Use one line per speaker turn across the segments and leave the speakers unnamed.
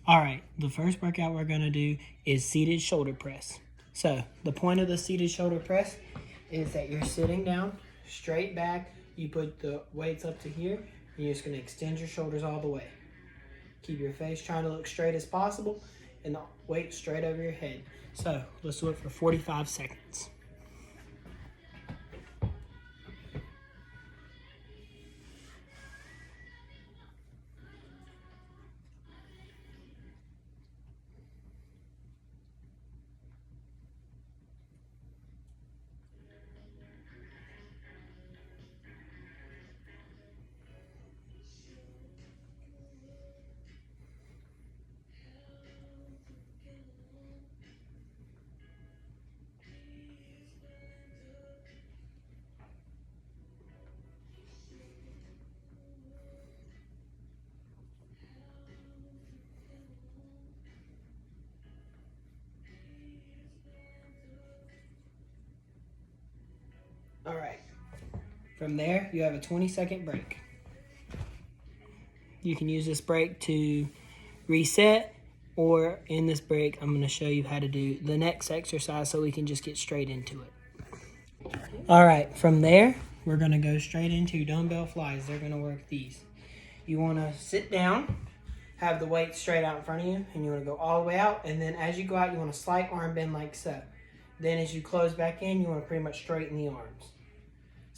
All right, the first workout we're gonna do is seated shoulder press. So the point of the seated shoulder press is that you're sitting down, straight back, you put the weights up to here, and you're just gonna extend your shoulders all the way. Keep your face trying to look straight as possible, and the weight straight over your head. So let's do it for 45 seconds. All right, from there, you have a 20-second break. You can use this break to reset, or in this break, I'm gonna show you how to do the next exercise so we can just get straight into it. All right, from there, we're gonna go straight into dumbbell flies. They're gonna work these. You wanna sit down, have the weight straight out in front of you, and you wanna go all the way out, and then as you go out, you want a slight arm bend like so. Then as you close back in, you wanna pretty much straighten the arms.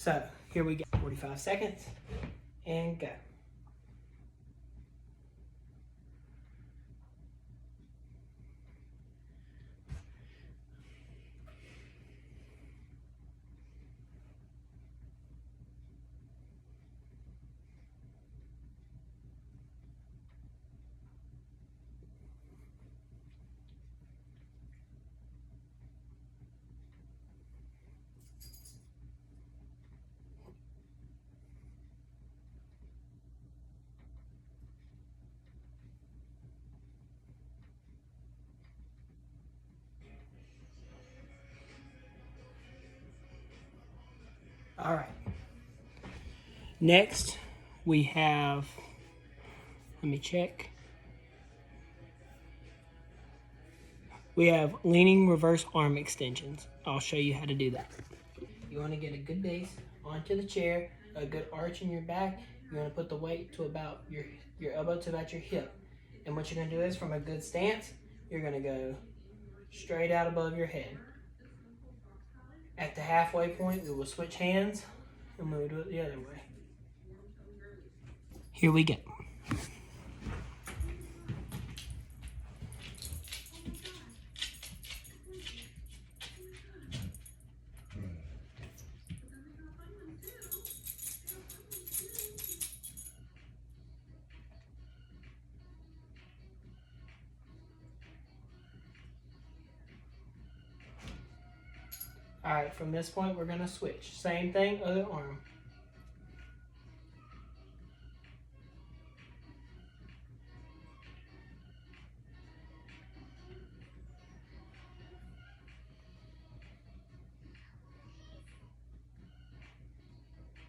So, here we go, 45 seconds, and go. All right. Next, we have, let me check. We have leaning reverse arm extensions. I'll show you how to do that. You want to get a good base onto the chair, a good arch in your back. You want to put the weight to about your elbow to about your hip. And what you're going to do is, from a good stance, you're going to go straight out above your head. At the halfway point, we will switch hands and we'll do it the other way. Here we go. All right, from this point, we're gonna switch. Same thing, other arm.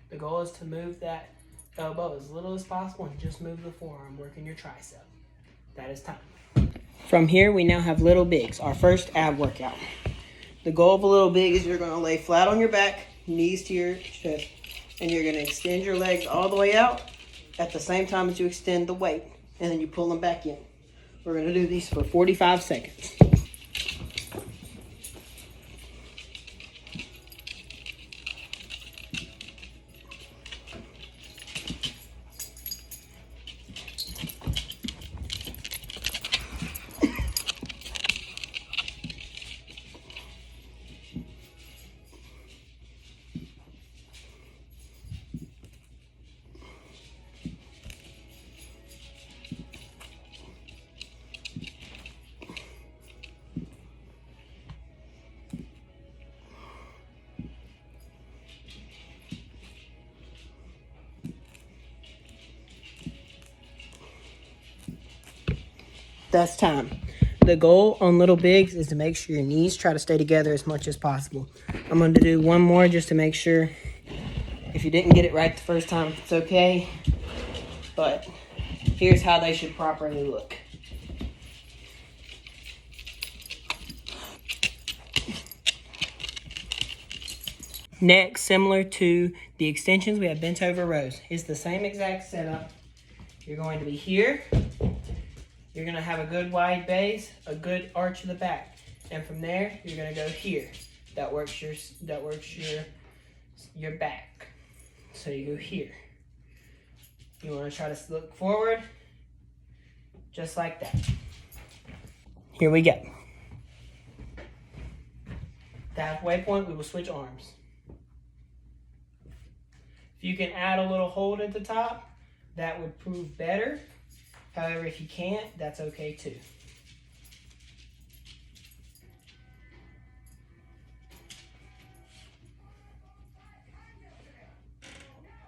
The goal is to move that elbow as little as possible and just move the forearm, working your tricep. That is time. From here, we now have little bigs, our first ab workout. The goal of a little big is you're going to lay flat on your back, knees to your chest, and you're going to extend your legs all the way out at the same time as you extend the weight, and then you pull them back in. We're going to do these for 45 seconds. That's time. The goal on little bigs is to make sure your knees try to stay together as much as possible. I'm going to do one more just to make sure. If you didn't get it right the first time, it's okay. But here's how they should properly look. Next, similar to the extensions, we have bent over rows. It's the same exact setup. You're going to be here. You're going to have a good wide base, a good arch of the back. And from there, you're going to go here. That works your back. So you go here. You want to try to look forward, just like that. Here we go. The halfway point, we will switch arms. If you can add a little hold at the top, that would prove better. However, if you can't, that's okay too.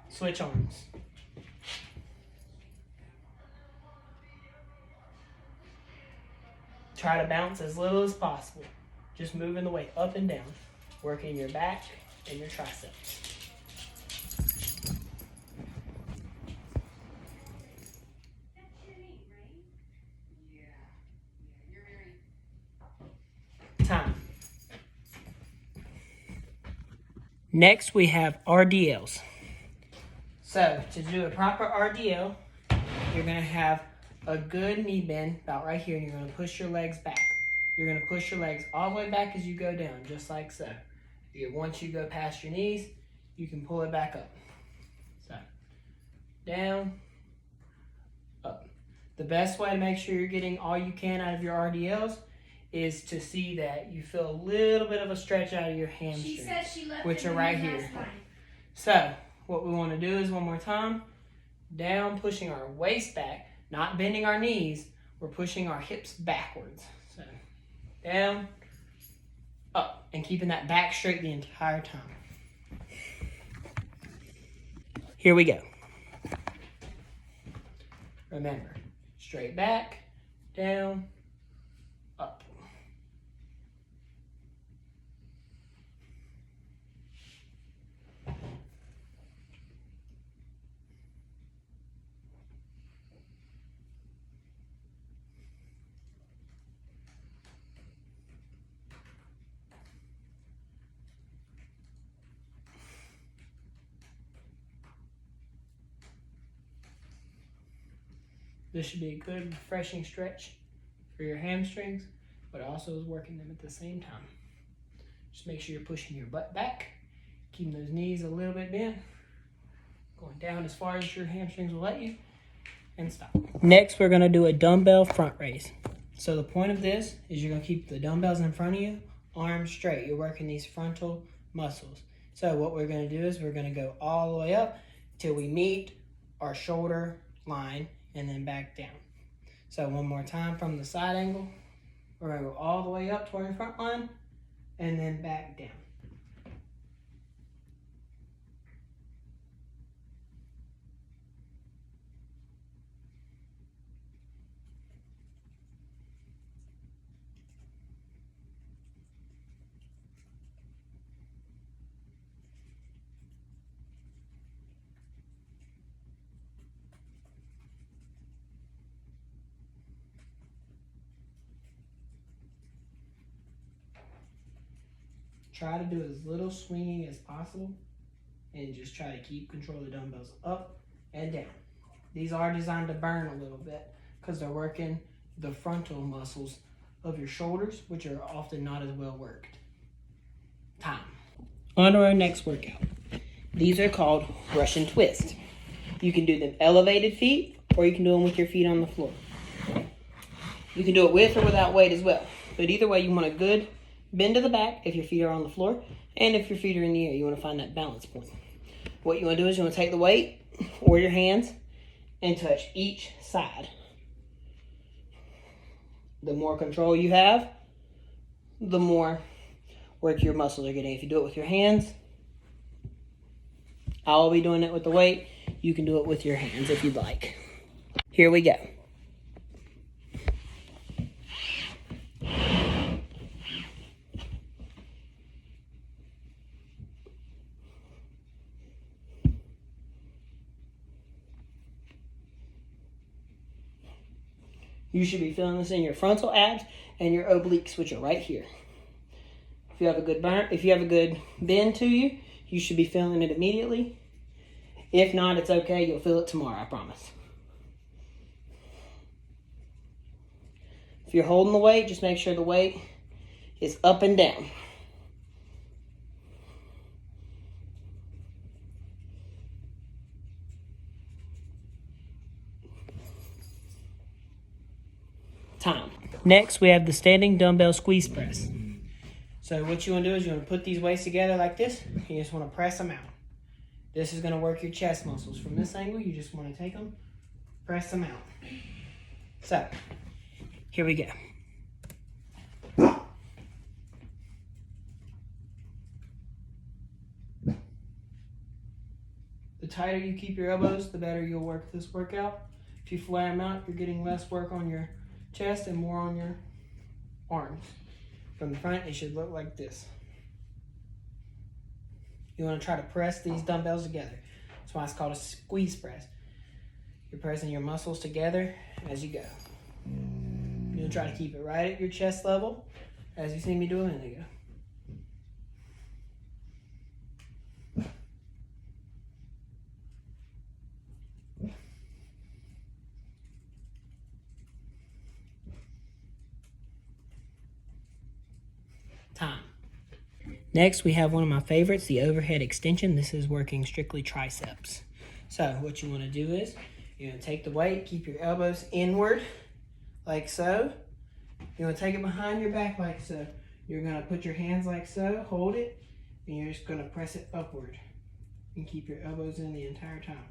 Switch arms. Try to bounce as little as possible. Just moving the weight up and down, working your back and your triceps. Time. Next, we have RDLs. So, to do a proper RDL, you're going to have a good knee bend about right here, and you're going to push your legs back. You're going to push your legs all the way back as you go down, just like so. Once you go past your knees, you can pull it back up. So, down, up. The best way to make sure you're getting all you can out of your RDLs is to see that you feel a little bit of a stretch out of your hamstrings, which are right here. So, what we want to do is one more time, down, pushing our waist back, not bending our knees, we're pushing our hips backwards. So, down, up, and keeping that back straight the entire time. Here we go. Remember, straight back, down, up. This should be a good, refreshing stretch for your hamstrings, but also is working them at the same time. Just make sure you're pushing your butt back, keeping those knees a little bit bent, going down as far as your hamstrings will let you, and stop. Next, we're going to do a dumbbell front raise. So the point of this is you're going to keep the dumbbells in front of you, arms straight. You're working these frontal muscles. So what we're going to do is we're going to go all the way up till we meet our shoulder line, and then back down. So one more time from the side angle. We're going to go all the way up toward your front line and then back down. Try to do as little swinging as possible and just try to keep control of the dumbbells up and down. These are designed to burn a little bit because they're working the frontal muscles of your shoulders, which are often not as well worked. Time. On to our next workout. These are called Russian twist. You can do them elevated feet, or you can do them with your feet on the floor. You can do it with or without weight as well. But either way, you want a good bend to the back if your feet are on the floor, and if your feet are in the air, you want to find that balance point. What you want to do is you want to take the weight or your hands and touch each side. The more control you have, the more work your muscles are getting. If you do it with your hands, I'll be doing it with the weight. You can do it with your hands if you'd like. Here we go. You should be feeling this in your frontal abs and your obliques, which are right here. If you have a good bend to you, you should be feeling it immediately. If not, it's okay. You'll feel it tomorrow, I promise. If you're holding the weight, just make sure the weight is up and down. Time. Next, we have the standing dumbbell squeeze press. So what you want to do is you want to put these weights together like this. You just want to press them out. This is going to work your chest muscles. From this angle, you just want to take them, press them out. So, here we go. The tighter you keep your elbows, the better you'll work this workout. If you flare them out, you're getting less work on your chest and more on your arms. From the front, it should look like this. You want to try to press these dumbbells together. That's why it's called a squeeze press. You're pressing your muscles together as you go. You'll try to keep it right at your chest level, as you see me do a minute ago. Time. Next, we have one of my favorites, the overhead extension. This is working strictly triceps. So what you want to do is, you're going to take the weight, keep your elbows inward, like so. You want to take it behind your back like so. You're going to put your hands like so, hold it, and you're just going to press it upward. And keep your elbows in the entire time.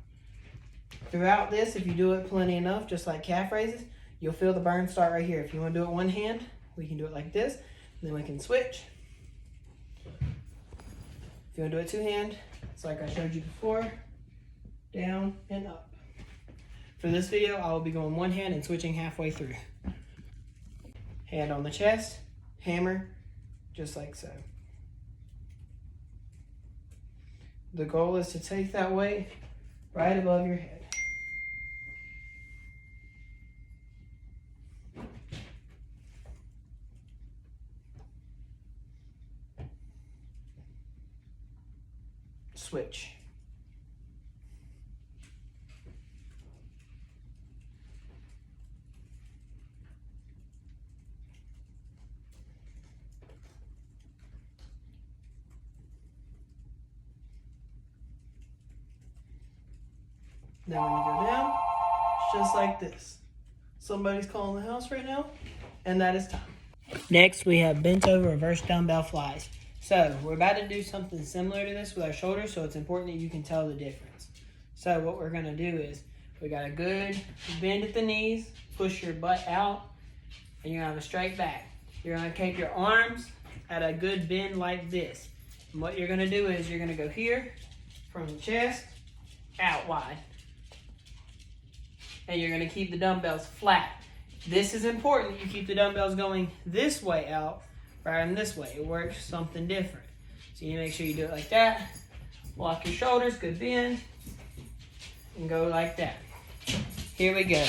Throughout this, if you do it plenty enough, just like calf raises, you'll feel the burn start right here. If you want to do it one hand, we can do it like this. Then we can switch. If you want to do it two hand, it's like I showed you before, down and up. For this video, I will be going one hand and switching halfway through. Hand on the chest, hammer, just like so. The goal is to take that weight right above your head. Switch. Now when you go down, it's just like this. Somebody's calling the house right now, and that is time. Next, we have bent over reverse dumbbell flies. So we're about to do something similar to this with our shoulders, so it's important that you can tell the difference. So what we're gonna do is, we got a good bend at the knees, push your butt out, and you're gonna have a straight back. You're gonna take your arms at a good bend like this. And what you're gonna do is, you're gonna go here, from the chest, out wide. And you're gonna keep the dumbbells flat. This is important, you keep the dumbbells going this way out, rather than this way. It works something different. So you make sure you do it like that. Lock your shoulders, good bend, and go like that. Here we go.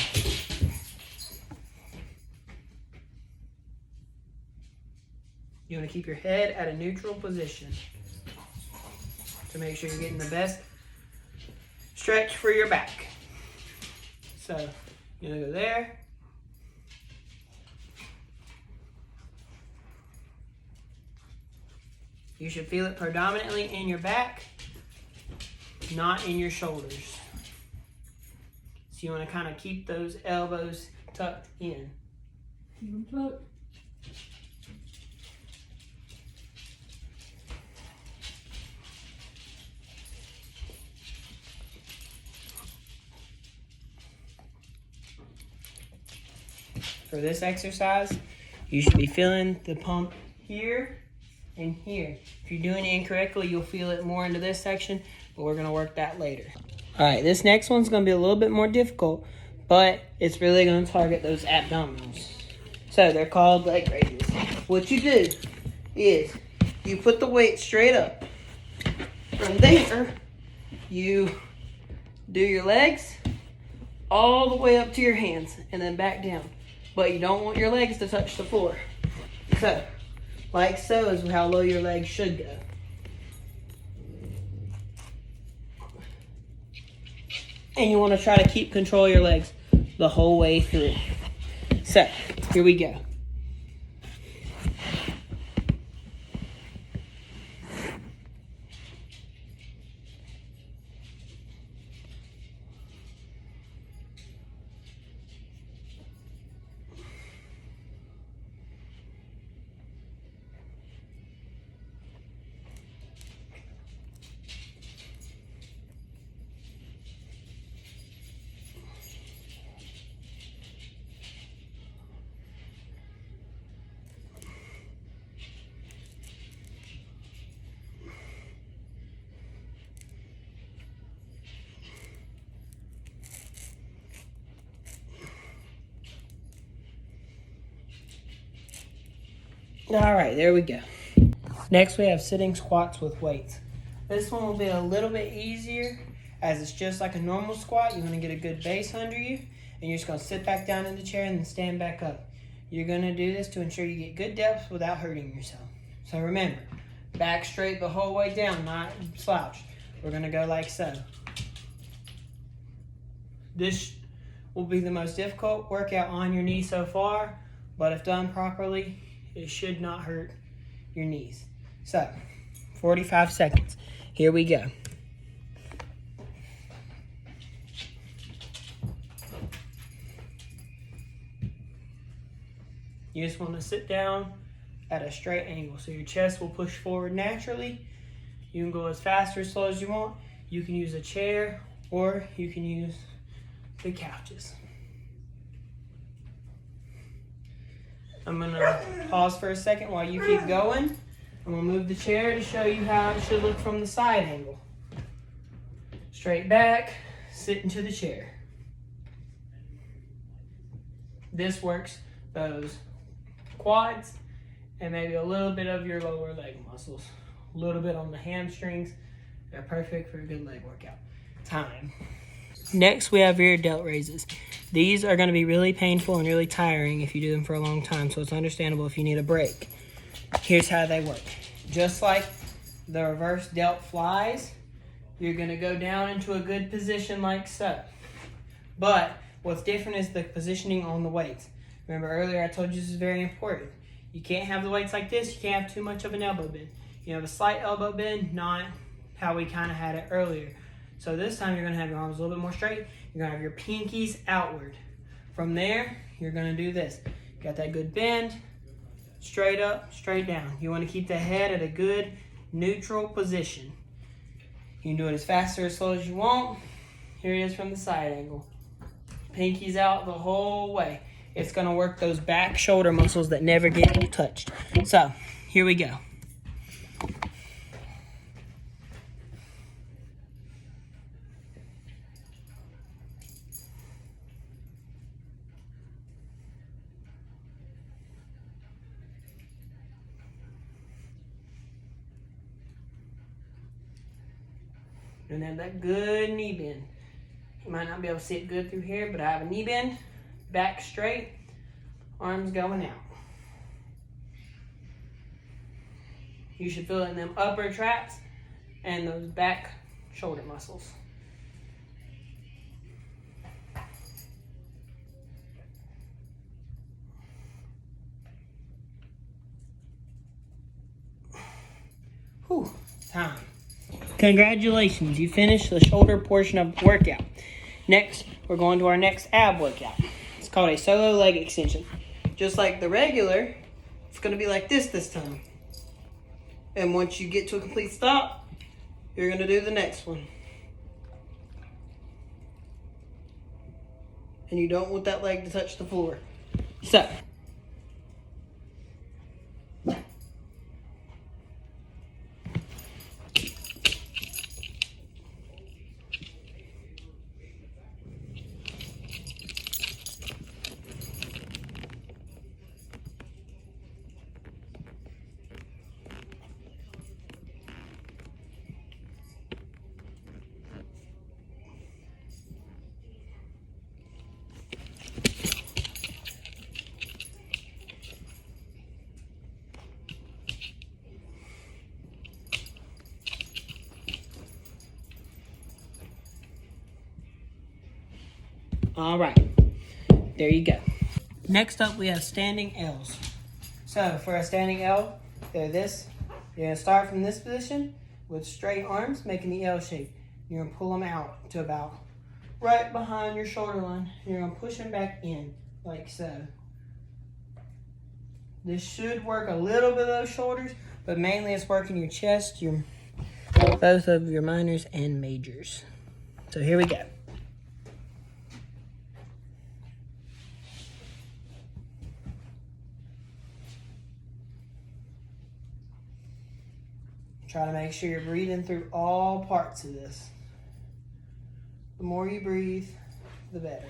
You want to keep your head at a neutral position to make sure you're getting the best stretch for your back. So you're gonna go there. You should feel it predominantly in your back, not in your shoulders. So you want to kind of keep those elbows tucked in.
Keep them tucked.
For this exercise, you should be feeling the pump here and here. If you're doing it incorrectly, you'll feel it more into this section, but we're gonna work that later. All right, this next one's gonna be a little bit more difficult, but it's really gonna target those abdominals. So they're called leg raises. What you do is you put the weight straight up. From there, you do your legs all the way up to your hands and then back down. But you don't want your legs to touch the floor. So, like so is how low your legs should go. and you want to try to keep control of your legs the whole way through. So, here we go. All right, there we go. Next, we have sitting squats with weights. This one will be a little bit easier as it's just like a normal squat. You want to get a good base under you, and you're just going to sit back down in the chair and then stand back up. You're going to do this to ensure you get good depth without hurting yourself. So remember, back straight the whole way down, not slouched. We're going to go like so. This will be the most difficult workout on your knee so far, but if done properly, it should not hurt your knees. So, 45 seconds. Here we go. You just want to sit down at a straight angle. So your chest will push forward naturally. You can go as fast or as slow as you want. You can use a chair or you can use the couches. I'm going to pause for a second while you keep going. I'm going to move the chair to show you how it should look from the side angle. Straight back, sit into the chair. This works those quads and maybe a little bit of your lower leg muscles. A little bit on the hamstrings. They're perfect for a good leg workout. Time. Next, we have rear delt raises. These are going to be really painful and really tiring if you do them for a long time, so it's understandable if you need a break. Here's how they work. Just like the reverse delt flies, you're going to go down into a good position like so. But what's different is the positioning on the weights. Remember earlier I told you this is very important. You can't have the weights like this. You can't have too much of an elbow bend. You have a slight elbow bend, not how we kind of had it earlier. So this time you're going to have your arms a little bit more straight. You're going to have your pinkies outward. From there, you're going to do this. Got that good bend, straight up, straight down. You want to keep the head at a good neutral position. You can do it as fast or as slow as you want. Here it is from the side angle. Pinkies out the whole way. It's going to work those back shoulder muscles that never get touched. So, here we go. And have that good knee bend. You might not be able to see it good through here, but I have a knee bend, back straight, arms going out. You should feel it in them upper traps and those back shoulder muscles. Whew, time. Congratulations, you finished the shoulder portion of the workout. Next, we're going to our next ab workout. It's called a solo leg extension. Just like the regular, it's going to be like this time. And once you get to a complete stop, you're going to do the next one. And you don't want that leg to touch the floor. So, All right, there you go. Next up, we have standing L's. So for a standing L, they're this. You're gonna start from this position with straight arms, making the L shape. You're gonna pull them out to about right behind your shoulder line. You're gonna push them back in, like so. This should work a little bit of those shoulders, but mainly it's working your chest, both of your minors and majors. So here we go. Try to make sure you're breathing through all parts of this. The more you breathe, the better.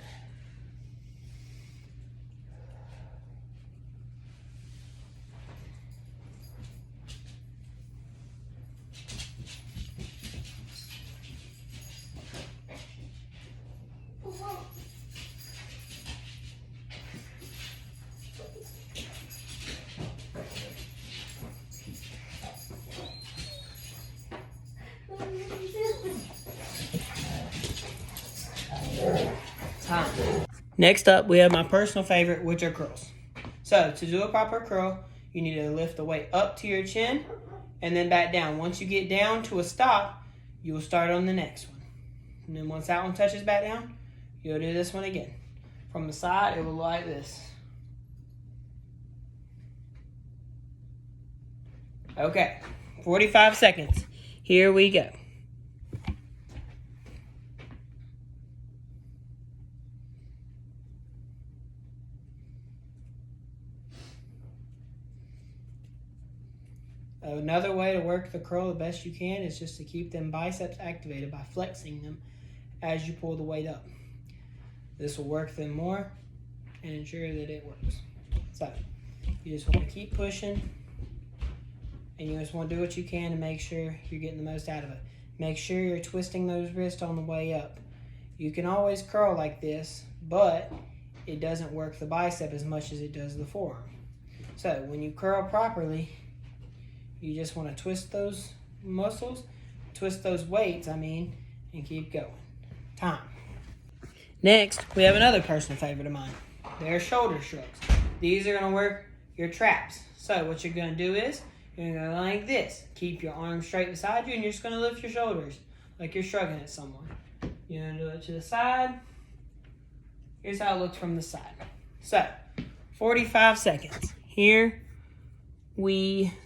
Time. Next up, we have my personal favorite, which are curls. So to do a proper curl, you need to lift the weight up to your chin and then back down. Once you get down to a stop, you will start on the next one. And then once that one touches back down, you'll do this one again. From the side, it will look like this. Okay, 45 seconds. Here we go. Another way to work the curl the best you can is just to keep them biceps activated by flexing them as you pull the weight up. This will work them more and ensure that it works. So you just want to keep pushing, and you just want to do what you can to make sure you're getting the most out of it. Make sure you're twisting those wrists on the way up. You can always curl like this, but it doesn't work the bicep as much as it does the forearm. So when you curl properly, you just want to twist those muscles, twist those weights, and keep going. Time. Next, we have another personal favorite of mine. They're shoulder shrugs. These are going to work your traps. So what you're going to do is, you're going to go like this. Keep your arms straight beside you, and you're just going to lift your shoulders like you're shrugging at someone. You're going to do it to the side. Here's how it looks from the side. So, 45 seconds. Here we go.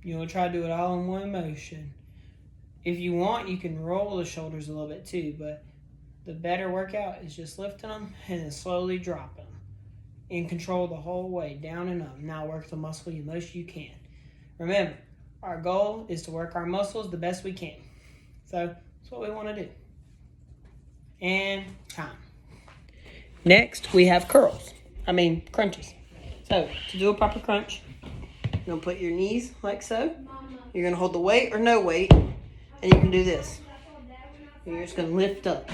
You want to try to do it all in one motion. If you want, you can roll the shoulders a little bit too, but the better workout is just lifting them and then slowly dropping them. In control the whole way, down and up. Now work the muscle the most you can. Remember, our goal is to work our muscles the best we can. So that's what we want to do. And time. Next, we have crunches. So to do a proper crunch, you're going to put your knees like so. You're going to hold the weight or no weight, and you can do this. You're just going to lift up.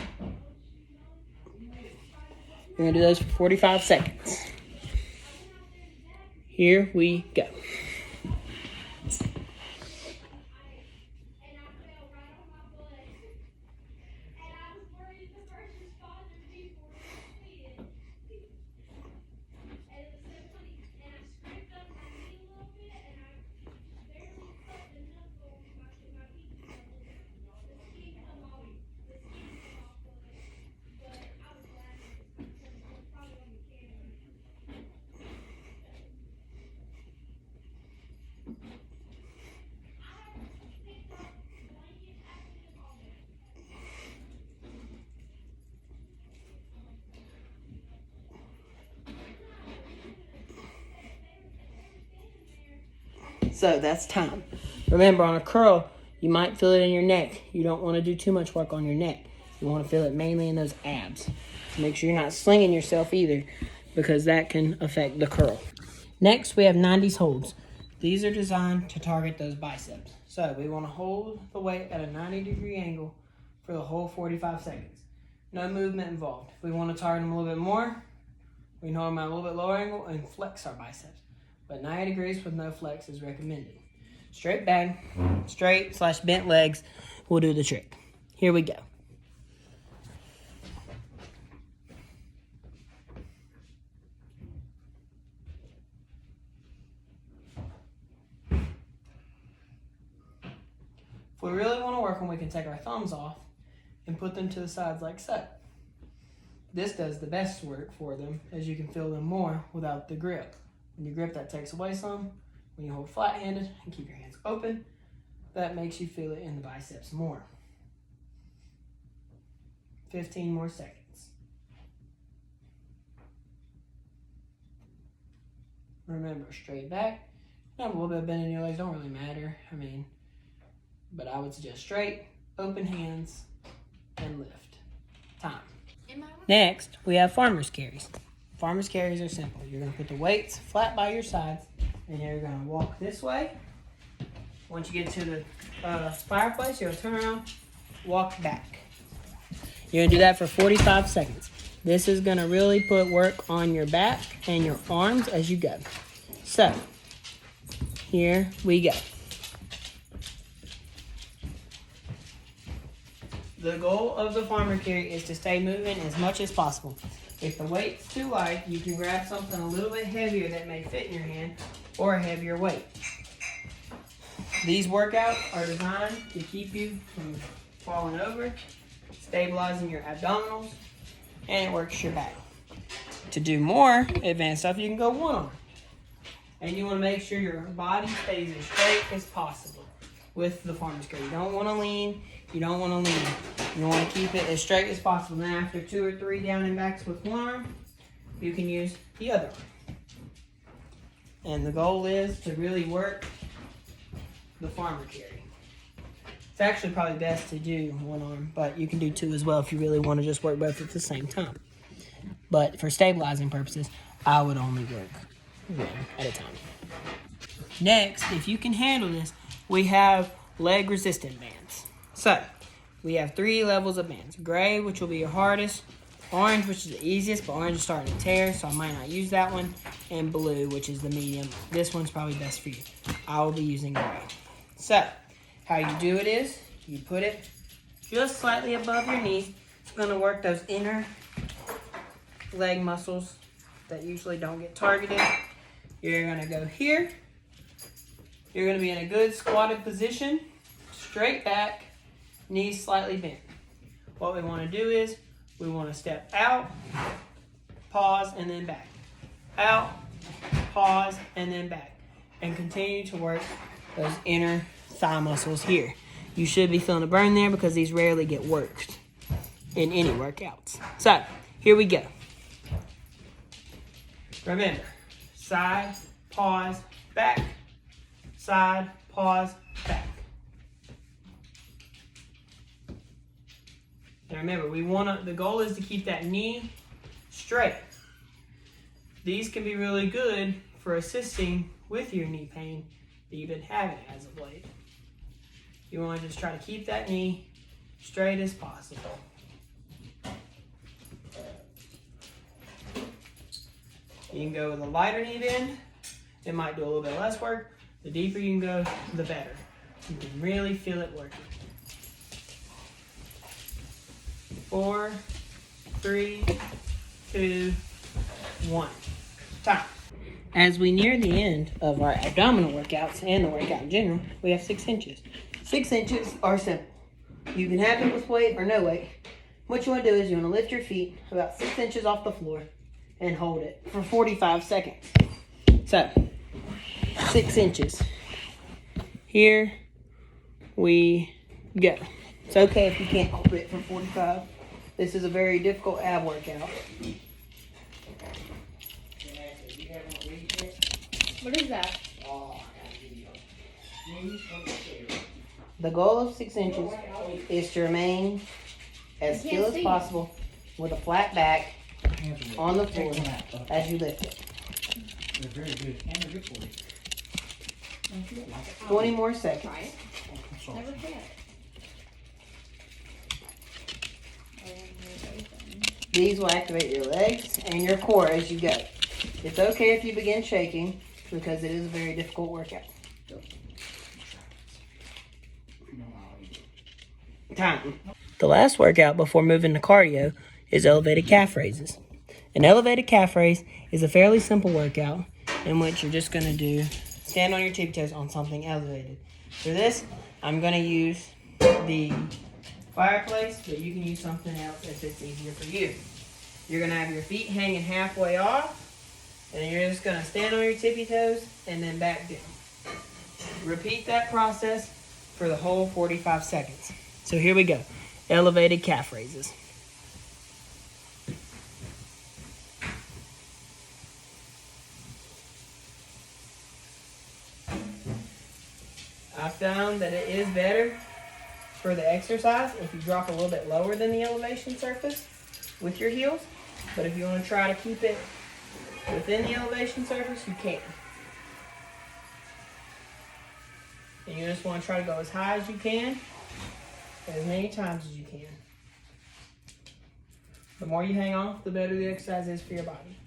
You're going to do those for 45 seconds. Here we go. So that's time. Remember, on a curl, you might feel it in your neck. You don't want to do too much work on your neck. You want to feel it mainly in those abs. So make sure you're not slinging yourself either, because that can affect the curl. Next, we have 90s holds. These are designed to target those biceps. So we want to hold the weight at a 90-degree angle for the whole 45 seconds. No movement involved. If we want to target them a little bit more, we can hold them at a little bit lower angle and flex our biceps. But 90 degrees with no flex is recommended. Straight back, straight/bent legs will do the trick. Here we go. If we really want to work them, we can take our thumbs off and put them to the sides like so. This does the best work for them, as you can feel them more without the grip. When you grip, that takes away some. When you hold flat-handed and keep your hands open, that makes you feel it in the biceps more. 15 more seconds. Remember, straight back. Have a little bit of bend in your legs, don't really matter. But I would suggest straight, open hands, and lift. Time. Next, we have farmer's carries. Farmer's carries are simple. You're going to put the weights flat by your sides, and you're going to walk this way. Once you get to the fireplace, you'll turn around, walk back. You're going to do that for 45 seconds. This is going to really put work on your back and your arms as you go. So, here we go. The goal of the farmer carry is to stay moving as much as possible. If the weight's too light, you can grab something a little bit heavier that may fit in your hand or a heavier weight. These workouts are designed to keep you from falling over, stabilizing your abdominals, and it works your back. To do more advanced stuff, you can go one arm. And you want to make sure your body stays as straight as possible with the farmer's carry. You don't want to lean. You don't want to lean. You want to keep it as straight as possible. Then after 2 or 3 down and backs with one arm, you can use the other arm. And the goal is to really work the farmer carry. It's actually probably best to do one arm, but you can do 2 as well if you really want to just work both at the same time. But for stabilizing purposes, I would only work one at a time. Next, if you can handle this, we have leg resistant bands. So, we have 3 levels of bands. Gray, which will be your hardest. Orange, which is the easiest, but orange is starting to tear, so I might not use that one. And blue, which is the medium. This one's probably best for you. I will be using gray. So, how you do it is, you put it just slightly above your knees. It's going to work those inner leg muscles that usually don't get targeted. You're going to go here. You're going to be in a good squatted position, straight back, knees slightly bent. What we want to do is we want to step out, pause, and then back. Out, pause, and then back. And continue to work those inner thigh muscles here. You should be feeling a burn there because these rarely get worked in any workouts. So, here we go. Remember, side, pause, back. Side, pause, back. And remember, the goal is to keep that knee straight. These can be really good for assisting with your knee pain that you've been having as of late. You want to just try to keep that knee straight as possible. You can go with a lighter knee bend. It might do a little bit less work. The deeper you can go, the better. You can really feel it working. 4, 3, 2, 1. Time. As we near the end of our abdominal workouts and the workout in general, we have 6 inches. 6 inches are simple. You can have it with weight or no weight. What you want to do is you want to lift your feet about 6 inches off the floor and hold it for 45 seconds. So, 6 inches. Here we go. It's okay if you can't hold it for 45. This is a very difficult ab workout.
What is that?
The goal of 6 inches is to remain as still as possible with a flat back on the floor as you lift it.
They're very good, and they're good for you.
20 more seconds.
Try it. Never forget.
These will activate your legs and your core as you go. It's okay if you begin shaking because it is a very difficult workout. Time. The last workout before moving to cardio is elevated calf raises. An elevated calf raise is a fairly simple workout in which you're just going to do stand on your tippy toes on something elevated. For this, I'm going to use the fireplace, but you can use something else if it's easier for you. You're going to have your feet hanging halfway off, and then you're just going to stand on your tippy toes and then back down. Repeat that process for the whole 45 seconds. So here we go. Elevated calf raises. I found that it is better for the exercise if you drop a little bit lower than the elevation surface with your heels. But if you want to try to keep it within the elevation surface, you can. And you just want to try to go as high as you can, as many times as you can. The more you hang off, the better the exercise is for your body.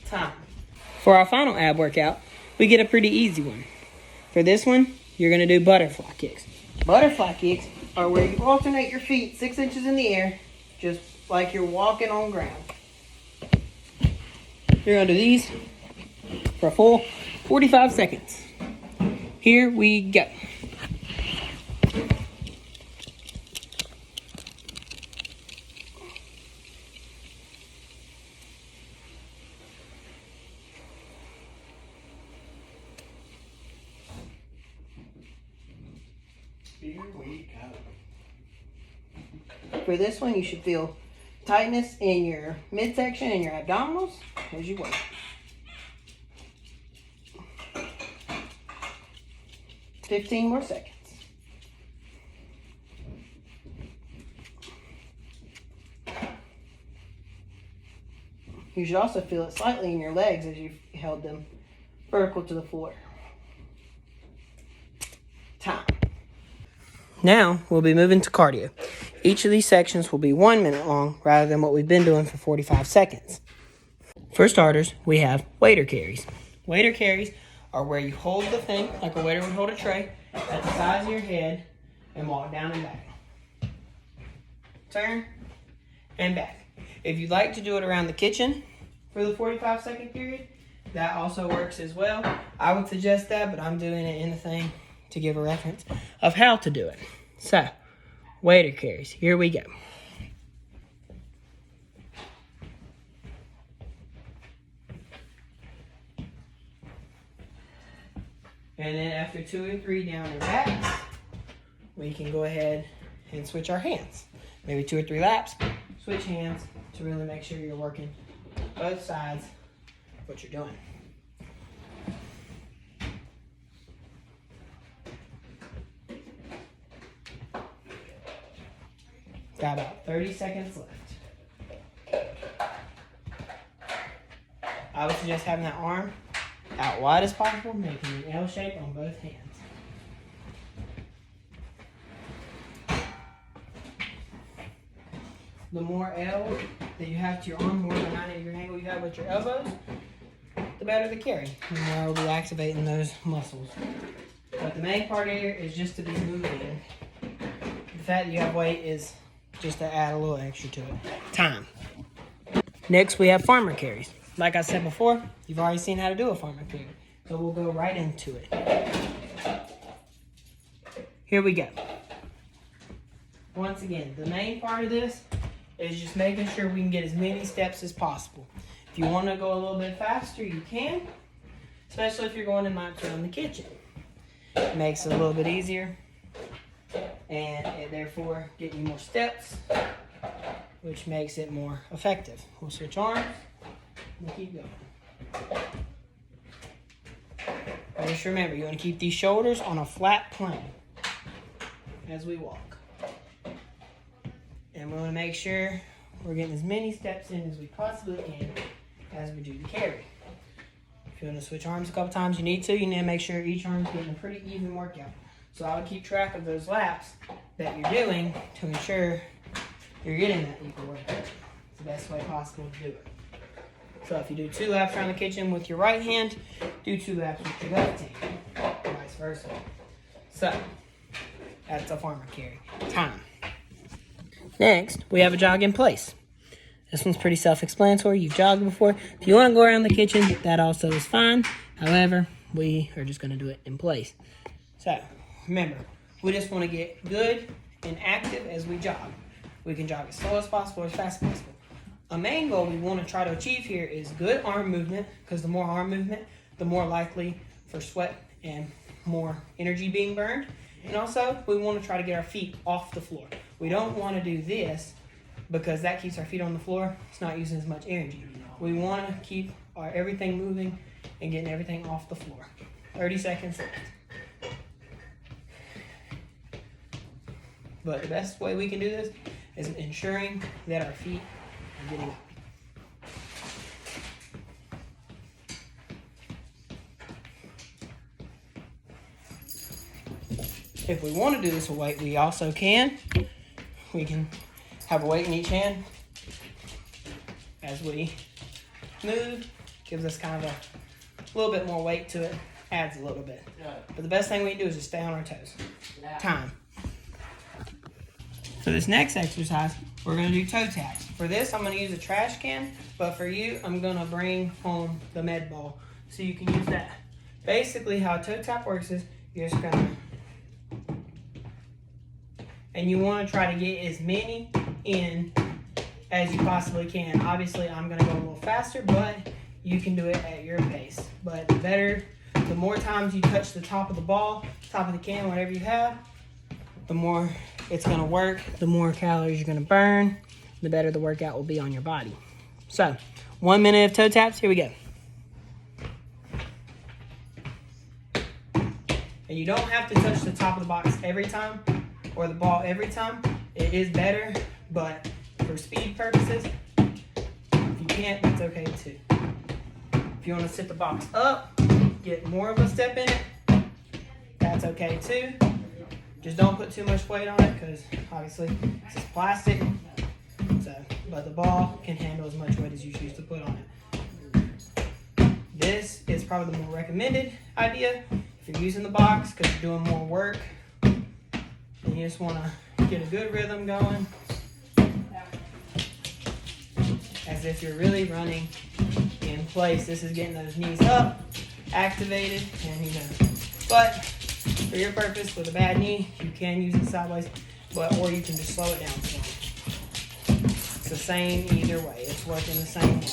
Time. For our final ab workout, we get a pretty easy one. For this one, you're going to do butterfly kicks. Butterfly kicks are where you alternate your feet 6 inches in the air, just like you're walking on ground. You're going to do these for a full 45 seconds. Here we go.
Here we go.
For this one, you should feel tightness in your midsection and your abdominals as you work. Fifteen more seconds. You should also feel it slightly in your legs as you've held them vertical to the floor. Time. Now, we'll be moving to cardio. Each of these sections will be 1 minute long rather than what we've been doing for 45 seconds. For starters, we have waiter carries. Waiter carries are where you hold the thing, like a waiter would hold a tray, at the size of your head and walk down and back. Turn and back. If you'd like to do it around the kitchen for the 45-second period, that also works as well. I would suggest that, but I'm doing it in the thing to give a reference of how to do it. So, waiter carries. Here we go. And then after 2 or 3 down and backs, we can go ahead and switch our hands. Maybe 2 or 3 laps, switch hands to really make sure you're working both sides of what you're doing. Got about 30 seconds left. I would suggest having that arm out wide as possible, making an L shape on both hands. The more L that you have to your arm, more of a 90-degree angle you have with your elbows, the better the carry. The more we'll be activating those muscles. But the main part here is just to be moving. The fact that you have weight is just to add a little extra to it. Time. Next, we have farmer carries. Like I said before, you've already seen how to do a farmer carry. So we'll go right into it. Here we go. Once again, the main part of this is just making sure we can get as many steps as possible. If you want to go a little bit faster, you can. Especially if you're going in laps around the kitchen. It makes it a little bit easier. And it therefore get you more steps, which makes it more effective. We'll switch arms. We'll keep going. Just remember, you want to keep these shoulders on a flat plane as we walk. And we want to make sure we're getting as many steps in as we possibly can as we do the carry. If you want to switch arms a couple times, you need to. You need to make sure each arm's getting a pretty even workout. So I would keep track of those laps that you're doing to ensure you're getting that equal workout. It's the best way possible to do it. So if you do 2 laps around the kitchen with your right hand, do 2 laps with your left hand, vice versa. So that's a farmer carry. Time. Next, we have a jog in place. This one's pretty self-explanatory. You've jogged before. If you want to go around the kitchen, that also is fine. However, we are just going to do it in place. So remember, we just want to get good and active as we jog. We can jog as slow as possible, as fast as possible. A main goal we want to try to achieve here is good arm movement, because the more arm movement, the more likely for sweat and more energy being burned. And also, we want to try to get our feet off the floor. We don't want to do this because that keeps our feet on the floor. It's not using as much energy. We want to keep everything moving and getting everything off the floor. 30 seconds left. But the best way we can do this is ensuring that our feet are getting up. If we want to do this with weight, we also can. We can have a weight in each hand as we move. Gives us kind of a little bit more weight to it. Adds a little bit. But the best thing we can do is just stay on our toes. Time. For this next exercise, we're going to do toe taps. For this, I'm going to use a trash can. But for you, I'm going to bring home the med ball so you can use that. Basically, how a toe tap works is you're just going to... And you want to try to get as many in as you possibly can. Obviously, I'm going to go a little faster, but you can do it at your pace. But the more times you touch the top of the ball, top of the can, whatever you have, the more it's going to work, the more calories you're going to burn, the better the workout will be on your body. So, 1 minute of toe taps. Here we go. And you don't have to touch the top of the box every time, or the ball every time. It is better, but for speed purposes, if you can't, that's okay too. If you want to sit the box up, get more of a step in it, that's okay too. Just don't put too much weight on it, because obviously this is plastic. But the ball can handle as much weight as you choose to put on it. This is probably the more recommended idea if you're using the box, because you're doing more work. And you just want to get a good rhythm going, as if you're really running in place. This is getting those knees up, activated, and but for your purpose, with a bad knee, you can use it sideways, or you can just slow it down some. It's the same either way. It's working the same way.